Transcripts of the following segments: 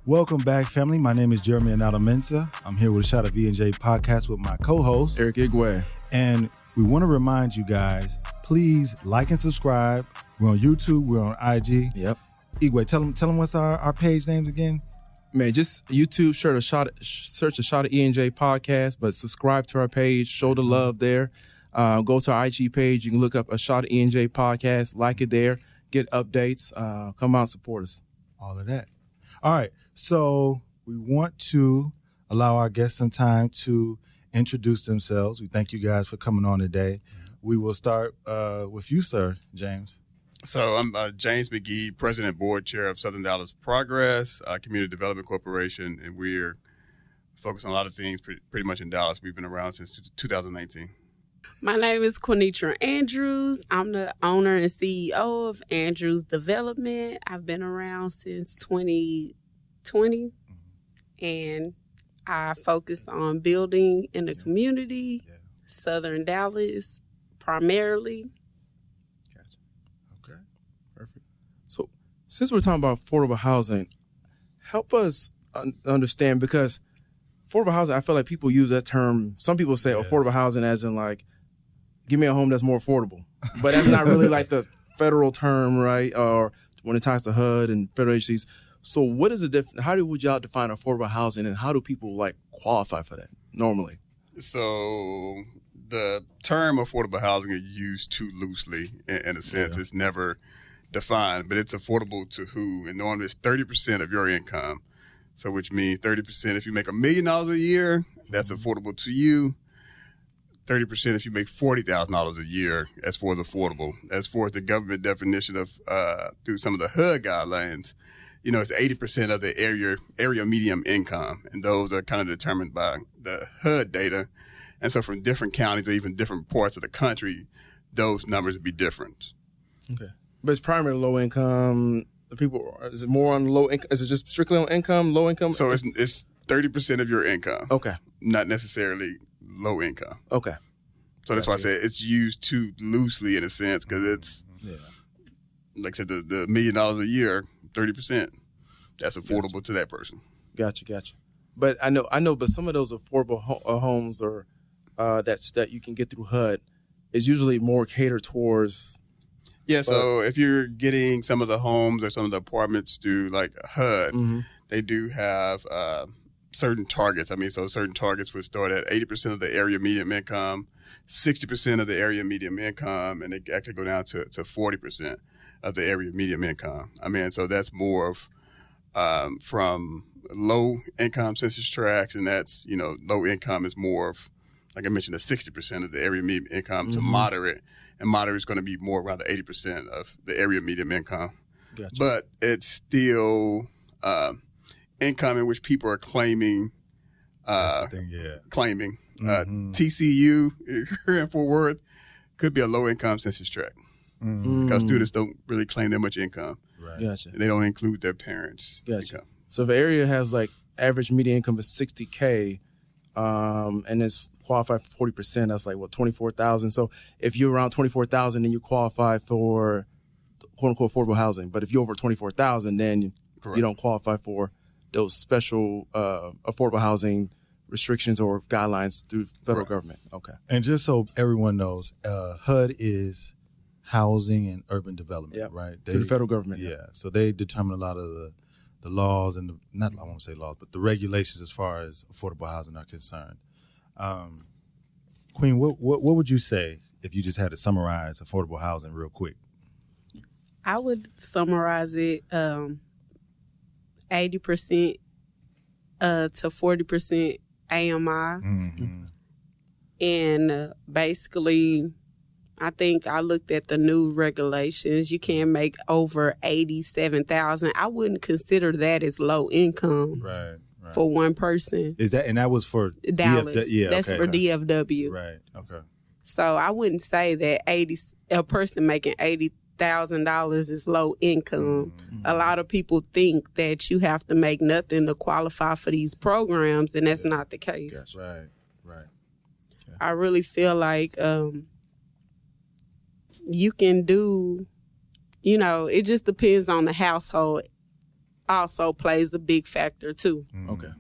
Welcome back, family. My name is Jeremy Anata-Mensah. I'm here with a Shot of E&J podcast with my co-host, Eric Igwe. And we want to remind you guys, please like and subscribe. We're on YouTube. We're on IG. Yep. Igwe, tell them what's our page names again. Man, just YouTube, search a Shot of E&J podcast, but subscribe to our page, show the love there. Go to our IG page. You can look up a Shot of E&J podcast, like it there, get updates, come out and support us. All of that. All right. So we want to allow our guests some time to introduce themselves. We thank you guys for coming on today. We will start with you, sir, James. So I'm James McGee, President and Board Chair of Southern Dallas Progress, Community Development Corporation, and we're focused on a lot of things pretty much in Dallas. We've been around since 2019. My name is Queenetra Andrews. I'm the owner and CEO of Andrews Development. I've been around since 2020, and I focus on building in the community, Southern Dallas, primarily. Gotcha. Okay, perfect. So since we're talking about affordable housing, help us understand, because affordable housing, I feel like people use that term. Some people say affordable housing as in like, give me a home that's more affordable. But that's not really like the federal term, right? Or when it ties to HUD and federal agencies. So what is the difference? How would y'all define affordable housing, and how do people like qualify for that normally? So the term affordable housing is used too loosely in a sense. Yeah. It's never defined, but it's affordable to who? And normally it's 30% of your income. So which means 30%, if you make $1 million a year, that's affordable to you. 30% if you make $40,000 a year, as far as affordable. As far as the government definition of through some of the HUD guidelines, you know, it's 80% of the area median income, and those are kind of determined by the HUD data. And so from different counties or even different parts of the country, those numbers would be different. Okay. But it's primarily low income. The people, is it more on low income? Is it just strictly on income, low income? So it's 30% of your income. Okay. Not necessarily low income. Okay. So that's why I say it's used too loosely in a sense, because it's, like I said, the $1 million a year, 30%, that's affordable to that person. Gotcha. But I know, but some of those affordable homes or that you can get through HUD is usually more catered towards. Yeah, so if you're getting some of the homes or some of the apartments through like HUD, they do have certain targets. I mean, so certain targets would start at 80% of the area median income, 60% of the area median income, and they actually go down to 40% of the area median income. I mean, so that's more of from low income census tracts, and that's, you know, low income is more of, like I mentioned, the 60% of the area median income to moderate, and moderate is going to be more around the 80% of the area median income. Gotcha. But it's still income in which people are claiming. Claiming. TCU here in Fort Worth could be a low income census tract because students don't really claim that much income. Right. Gotcha. They don't include their parents' Gotcha. income. So if an area has like average median income is $60K, and it's qualified for 40%, that's like what, 24,000. So if you're around 24,000, then you qualify for quote unquote affordable housing. But if you're over 24,000, then you don't qualify for those special affordable housing restrictions or guidelines through federal government. Okay. And just so everyone knows, HUD is Housing and Urban Development, right? Through the federal government. Yeah. So they determine a lot of the laws and I won't say laws, but the regulations as far as affordable housing are concerned. Queen, what would you say if you just had to summarize affordable housing real quick? I would summarize it 80% to 40% AMI. And basically, I think I looked at the new regulations. You can't make over $87,000. I wouldn't consider that as low income for one person. Is that, and that was for Dallas? That's for DFW. Right. Okay. So I wouldn't say that a person making $80,000 is low income. A lot of people think that you have to make nothing to qualify for these programs, and that's not the case. Right. Okay. I really feel like you can do, it just depends on the household also plays a big factor too. Okay.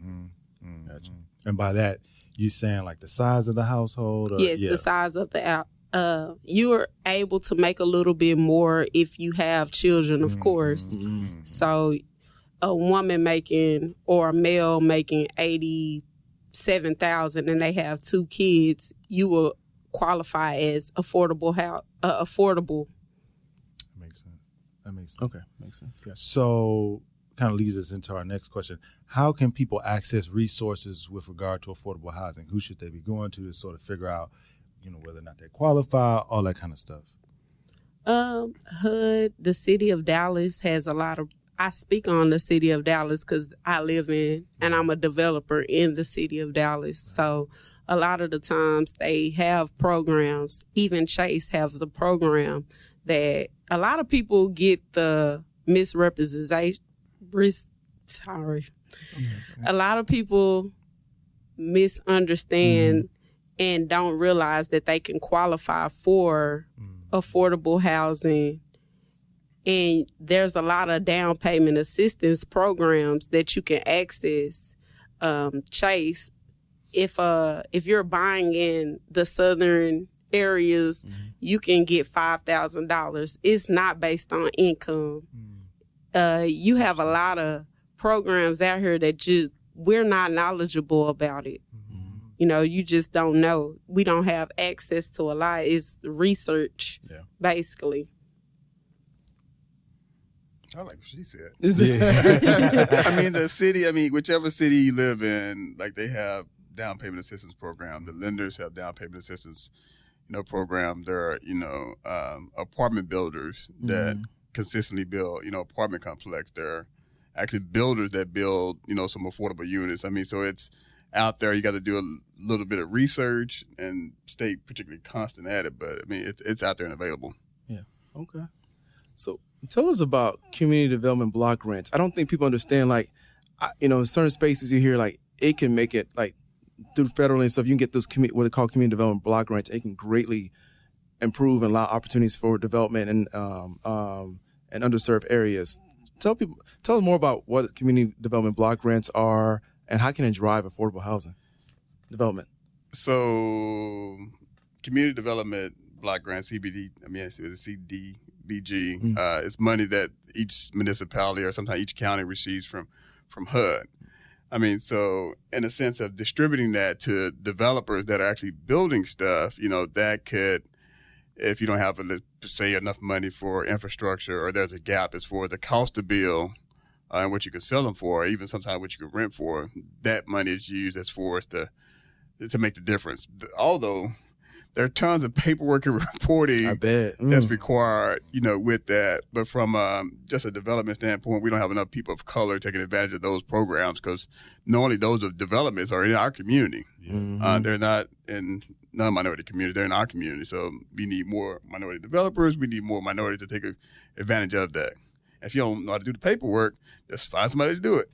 Gotcha. And by that, you saying like the size of the household? Or, Yes, the size of the you're able to make a little bit more if you have children, of course. So a woman making or a male making $87,000 and they have 2 kids, you will qualify as affordable. Affordable. That makes sense. Okay, makes sense. Gotcha. So kind of leads us into our next question. How can people access resources with regard to affordable housing? Who should they be going to sort of figure out, whether or not they qualify, all that kind of stuff? HUD, the city of Dallas has a lot of, I speak on the city of Dallas because I live in, and I'm a developer in the city of Dallas. So a lot of the times they have programs, even Chase has a program that a lot of people get the misrepresentation. A lot of people misunderstand and don't realize that they can qualify for affordable housing. And there's a lot of down payment assistance programs that you can access. Chase, if you're buying in the southern areas, you can get $5,000. It's not based on income. You have a lot of programs out here that we're not knowledgeable about it. You just don't know. We don't have access to a lot. It's research, basically. I like what she said. Yeah. I mean, the city, whichever city you live in, like they have down payment assistance program. The lenders have down payment assistance, program. There are, apartment builders that consistently build, apartment complex. There are actually builders that build, some affordable units. So it's out there. You got to do a little bit of research and stay particularly constant at it. But it's out there and available. Yeah. Okay. So tell us about community development block grants. I don't think people understand, in certain spaces you hear, it can make it, through federal and stuff, you can get those what they call community development block grants. It can greatly improve and allow opportunities for development and underserved areas. Tell them more about what community development block grants are and how can it drive affordable housing development. So, community development block grants, CBD, it's CDBG. It's money that each municipality or sometimes each county receives from HUD. So in a sense of distributing that to developers that are actually building stuff, that could, if you don't have, let's say, enough money for infrastructure or there's a gap as for the cost to build and what you can sell them for, or even sometimes what you can rent for, that money is used as for us to make the difference. Although there are tons of paperwork and reporting I bet. that's required, with that. But from just a development standpoint, we don't have enough people of color taking advantage of those programs because normally those of developments are in our community. They're not in non-minority community. They're in our community. So we need more minority developers. We need more minorities to take advantage of that. If you don't know how to do the paperwork, just find somebody to do it.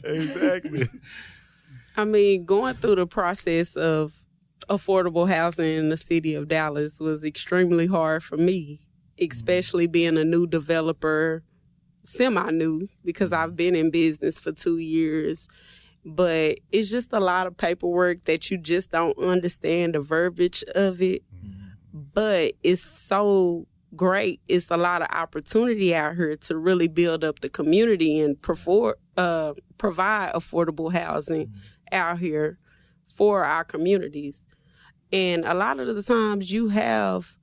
Exactly. Going through the process of affordable housing in the city of Dallas was extremely hard for me, especially being a new developer, semi-new, because I've been in business for 2 years. But it's just a lot of paperwork that you just don't understand the verbiage of it. But it's so great. It's a lot of opportunity out here to really build up the community and provide affordable housing out here for our communities. And a lot of the times you have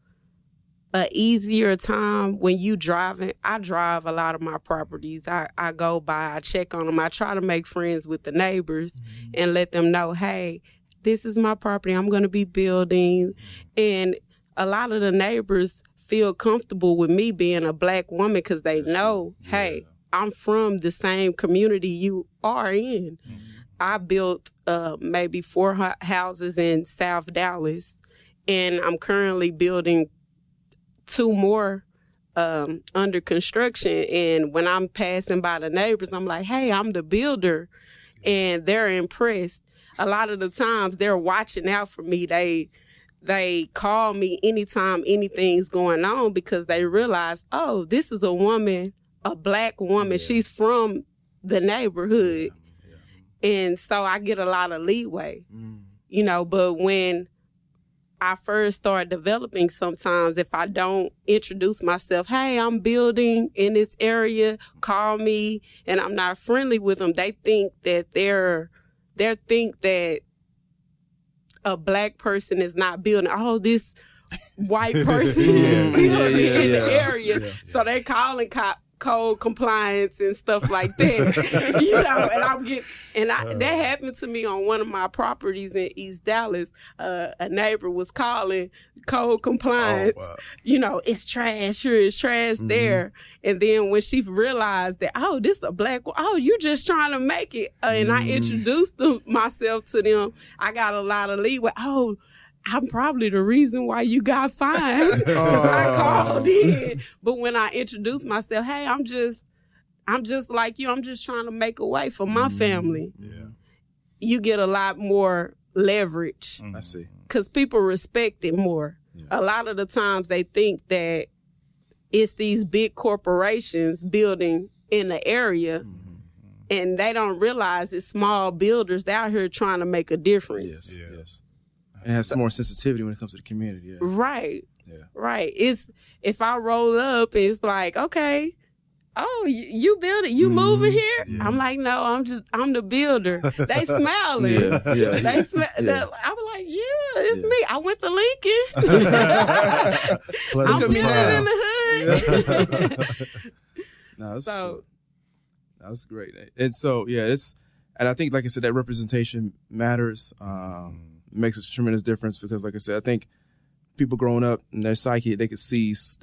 an easier time when you driving. I drive a lot of my properties. I go by, I check on them. I try to make friends with the neighbors and let them know, hey, this is my property. I'm going to be building. And a lot of the neighbors feel comfortable with me being a Black woman because they know, hey, I'm from the same community you are in. I built maybe 4 houses in South Dallas, and I'm currently building 2 more under construction. And when I'm passing by the neighbors, I'm like, hey, I'm the builder. And they're impressed. A lot of the times they're watching out for me. They call me anytime anything's going on because they realize, oh, this is a woman a black woman. Yeah. She's from the neighborhood. And so I get a lot of leeway, you know, but when I first start developing, sometimes if I don't introduce myself, hey, I'm building in this area, call me, and I'm not friendly with them, they think that they think that a black person is not building. Oh, this white person is building in the area. So they calling code compliance and stuff like that, you know. And that happened to me on one of my properties in East Dallas. A neighbor was calling code compliance. Oh, wow. You know, it's trash here, it's trash there. And then when she realized that, oh, this is a black one. Oh, you just trying to make it. And I introduced myself to them. I got a lot of leeway. Oh, I'm probably the reason why you got fined because I called in. But when I introduced myself, hey, I'm just like you. I'm just trying to make a way for my family. Yeah. You get a lot more leverage. I see. Because people respect it more. Yeah. A lot of the times they think that it's these big corporations building in the area, and they don't realize it's small builders out here trying to make a difference. Yes, yes. It has some more sensitivity when it comes to the community. Yeah. Right. Yeah. Right. It's if I roll up, it's like, okay, oh, you building, you moving here? Yeah. I'm like, no, I'm the builder. They smiling. They smell. I'm like, yeah, it's me. I went to Lincoln. I'm living in the hood. No, that was great. And so, and I think, like I said, that representation matters. Makes a tremendous difference because, like I said, I think people growing up in their psyche, they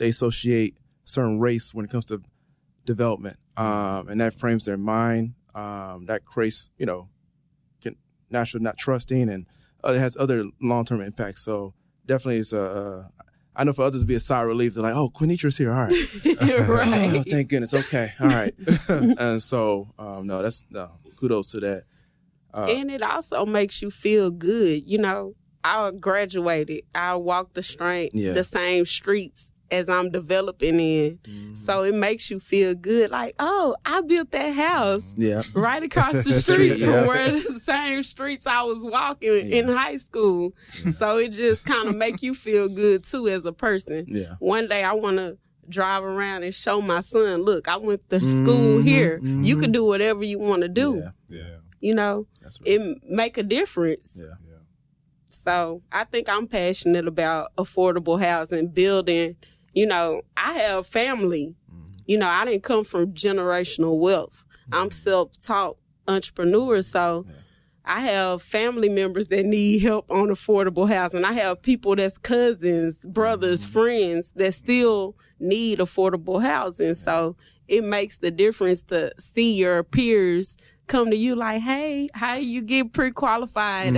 associate certain race when it comes to development, and that frames their mind. That creates, natural not trusting, and it has other long-term impacts. So definitely, it's I know for others it'd be a sigh of relief. They're like, "Oh, Queenetra's here. All right, right. Oh, thank goodness. Okay, all right." And so, kudos to that. And it also makes you feel good. You know, I graduated. I walked the same streets as I'm developing in. So it makes you feel good. Like, oh, I built that house right across the street from where the same streets I was walking in high school. So it just kind of make you feel good too as a person. One day I want to drive around and show my son, look, I went to school here. You can do whatever you want to do. You know, it make a difference. So I think I'm passionate about affordable housing, building. You know, I have family. You know, I didn't come from generational wealth. I'm self-taught entrepreneur, so I have family members that need help on affordable housing. I have people that's cousins, brothers, friends that still need affordable housing. So it makes the difference to see your peers come to you like, hey, how you get pre-qualified?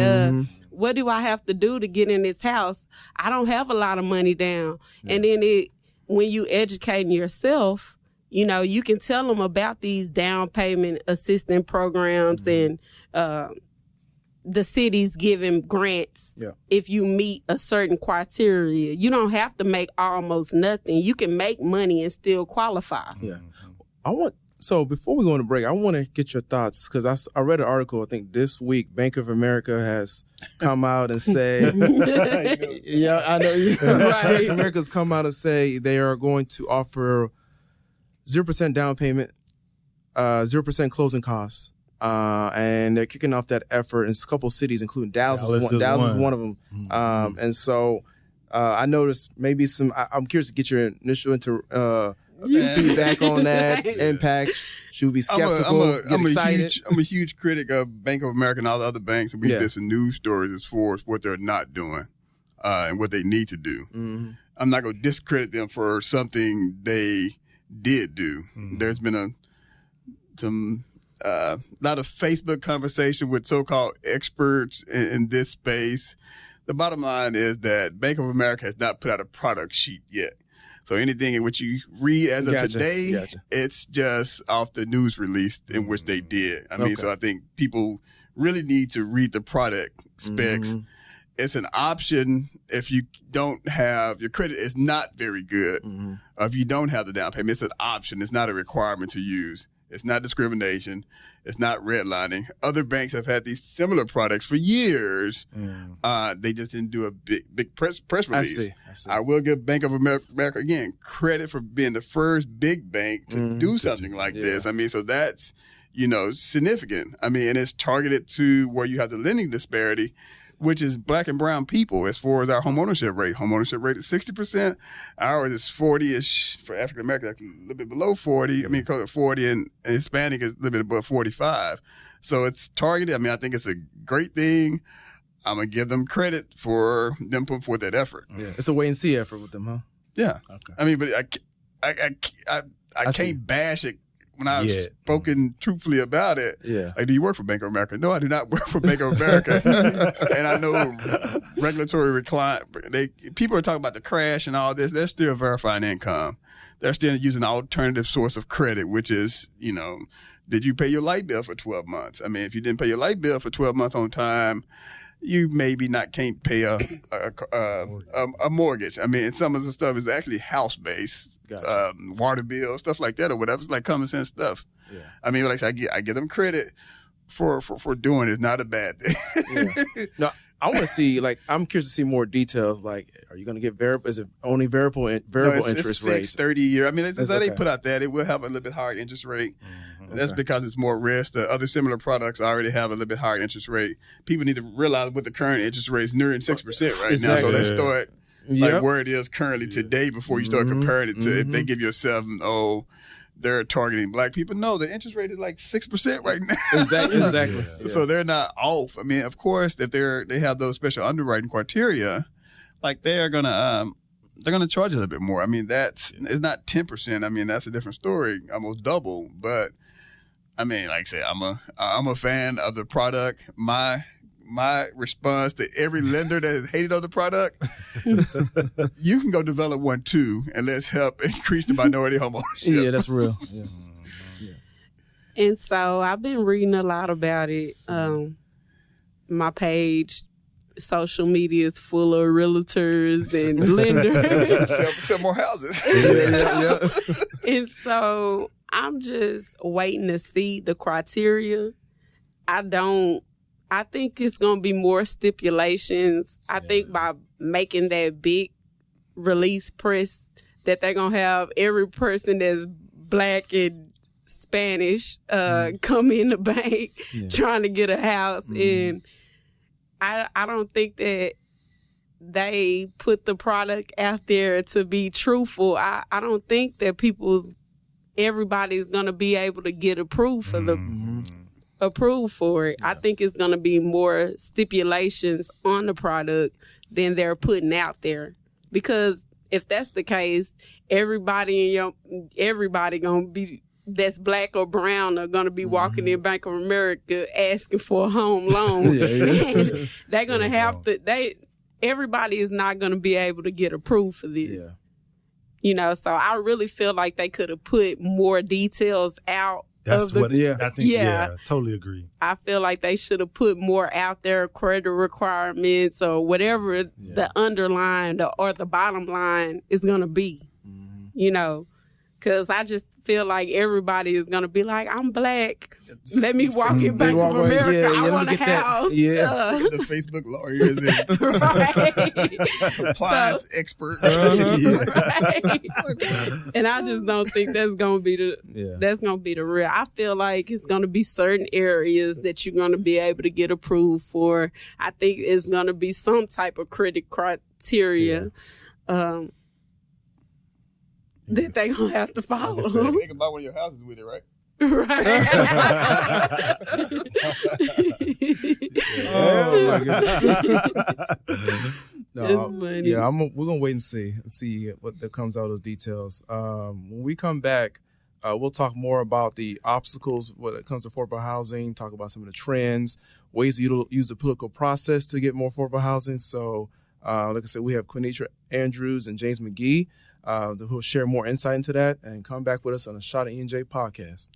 What do I have to do to get in this house? I don't have a lot of money down. And then when you educating yourself, you know, you can tell them about these down payment assistance programs and the city's giving grants if you meet a certain criteria. You don't have to make almost nothing. You can make money and still qualify. So before we go on a break, I want to get your thoughts because I read an article, I think this week, Bank of America has come out and say, I know, right. Bank of America's come out and say they are going to offer 0% down payment, 0% closing costs, and they're kicking off that effort in a couple cities, including Dallas is one of them. And so I noticed maybe I'm curious to get your initial feedback on that impact. Should we be skeptical? I'm a huge critic of Bank of America and all the other banks, and we did some news stories as far as what they're not doing and what they need to do. I'm not going to discredit them for something they did do. There's been a lot of Facebook conversation with so-called experts in this space. The bottom line is that Bank of America has not put out a product sheet yet. So anything in which you read as of today, it's just off the news release in which they did. I mean, so I think people really need to read the product specs it's an option if you don't have your credit is not very good. Mm-hmm. If you don't have the down payment, it's an option. It's not a requirement to use. It's not discrimination. It's not redlining. Other banks have had these similar products for years. They just didn't do a big press release. I see. I will give Bank of America again credit for being the first big bank to do something like this. I mean, so that's significant. I mean, and it's targeted to where you have the lending disparity, which is black and brown people as far as our homeownership rate. Homeownership rate is 60%. Ours is 40-ish for African Americans, like a little bit below 40. I mean, call it 40, and Hispanic is a little bit above 45. So it's targeted. I mean, I think it's a great thing. I'm going to give them credit for them putting forth that effort. Yeah. It's a wait and see effort with them, huh? Yeah. Okay. I mean, but I can't bash it. When I've spoken truthfully about it, like, do you work for Bank of America? No, I do not work for Bank of America. And I know regulatory people are talking about the crash and all this. They're still verifying income. They're still using an alternative source of credit, which is, did you pay your light bill for 12 months? I mean, if you didn't pay your light bill for 12 months on time, you maybe can't pay a mortgage. I mean, and some of the stuff is actually house-based, Gotcha. Water bill, stuff like that or whatever. It's like common sense stuff. Yeah. I mean, like I said, I give them credit for doing it. It's not a bad thing. Yeah. No, I want to see, I'm curious to see more details. Like, are you going to get variable? Is it only variable interest it's rates? 30-year. I mean, that's how they okay. put out that. It will have a little bit higher interest rate. Okay. That's because it's more risk. The other similar products already have a little bit higher interest rate. People need to realize what the current interest rate is nearing 6% right now. So they start where it is currently today before you start comparing it to if they give you a 7, they're targeting black people. No, the interest rate is like 6% right now. Exactly. Yeah. So they're not off. I mean, of course, if they have those special underwriting criteria, like they're gonna charge a little bit more. I mean, it's not 10%. I mean, that's a different story, almost double. But I mean, like I said, I'm a fan of the product. My response to every lender that has hated on the product, you can go develop one too, and let's help increase the minority homeownership. Yeah, that's real. Yeah. And so I've been reading a lot about it. My page, social media is full of realtors and lenders. Sell more houses. And so I'm just waiting to see the criteria. I think it's going to be more stipulations. I think by making that big release press that they're going to have every person that's black and Spanish come in the bank trying to get a house. And I don't think that they put the product out there to be truthful. I don't think that everybody's going to be able to get approved for approved for it. I think it's going to be more stipulations on the product than they're putting out there. Because if that's the case, everybody going to be that's black or brown are going to be walking in Bank of America asking for a home loan. And they're going to have to, everybody is not going to be able to get approved for this. Yeah. So I really feel like they could have put more details out. That's what I think. Yeah, totally agree. I feel like they should have put more out there, credit requirements or whatever the underline or the bottom line is going to be, because I just feel like everybody is going to be like, I'm black. Let me walk in Bank of America. I want a house. The Facebook lawyers and compliance expert. Right. And I just don't think that's going to be the real. I feel like it's going to be certain areas that you're going to be able to get approved for. I think it's going to be some type of credit criteria. That they gonna have to follow. Think about one of your houses with it, right? Right. Oh my God. No, we're gonna wait and see what that comes out of those details. When we come back, we'll talk more about the obstacles when it comes to affordable housing. Talk about some of the trends, ways to use the political process to get more affordable housing. So, like I said, we have Queenetra Andrews and James McGee. Who'll share more insight into that and come back with us on the Shot of E&J podcast.